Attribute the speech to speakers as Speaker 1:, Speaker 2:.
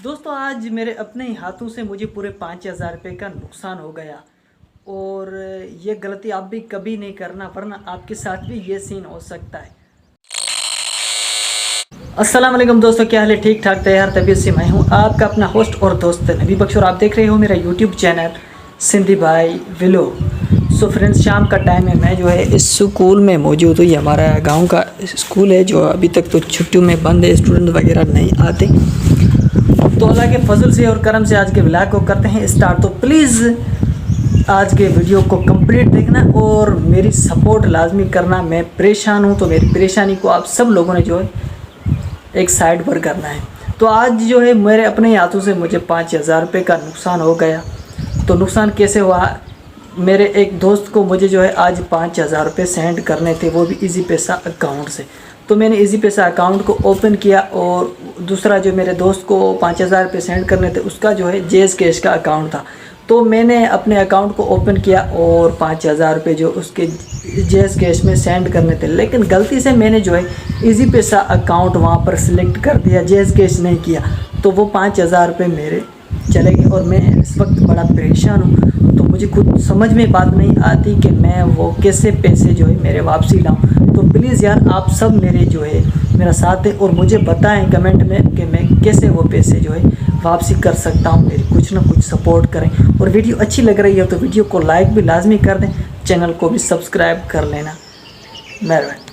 Speaker 1: दोस्तों आज मेरे अपने ही हाथों से मुझे पूरे 5,000 रुपये का नुकसान हो गया। और ये गलती आप भी कभी नहीं करना, वरना आपके साथ भी ये सीन हो सकता है। अस्सलाम वालेकुम दोस्तों, क्या हाल है? ठीक ठाक तैयार तबीयत से मैं हूँ आपका अपना होस्ट और दोस्त नबी बख्श और आप देख रहे हो मेरा यूट्यूब चैनल सिंधी भाई विलो। सो फ्रेंड्स, शाम का टाइम है, मैं जो है इस स्कूल में मौजूद हूँ। ये हमारा गांव का स्कूल है जो अभी तक तो छुट्टियों में बंद है, स्टूडेंट वगैरह नहीं आते। तो अल्लाह के फजल से और करम से आज के व्लॉग को करते हैं स्टार्ट। तो प्लीज़ आज के वीडियो को कंप्लीट देखना और मेरी सपोर्ट लाजमी करना। मैं परेशान हूँ तो मेरी परेशानी को आप सब लोगों ने जो है एक साइड पर करना है। तो आज जो है मेरे अपने हाथों से मुझे 5,000 रुपये का नुकसान हो गया। तो नुकसान कैसे हुआ? मेरे एक दोस्त को मुझे जो है आज 5,000 रुपये सेंड करने थे, वो भी इजी पैसा अकाउंट से। तो मैंने इजी पैसा अकाउंट को ओपन किया और दूसरा जो मेरे दोस्त को 5,000 रुपये सेंड करने थे उसका जो है जेज कैश का अकाउंट था। तो मैंने अपने अकाउंट को ओपन किया और 5,000 रुपये जो उसके जेज कैश में सेंड करने थे, लेकिन गलती से मैंने जो है इजी पैसा अकाउंट वहाँ पर सिलेक्ट कर दिया, जेज कैश नहीं किया। तो वो 5,000 रुपये मेरे चले गए और मैं इस वक्त बड़ा परेशान हूँ। तो मुझे खुद समझ में बात नहीं आती कि मैं वो कैसे पैसे जो है मेरे वापसी लाऊँ। तो प्लीज़ यार आप सब मेरे जो है मेरा साथ दें और मुझे बताएं कमेंट में कि मैं कैसे वो पैसे जो है वापसी कर सकता हूँ। मेरी कुछ ना कुछ सपोर्ट करें और वीडियो अच्छी लग रही है तो वीडियो को लाइक भी लाजमी कर दें, चैनल को भी सब्सक्राइब कर लेना। मेहरबानी।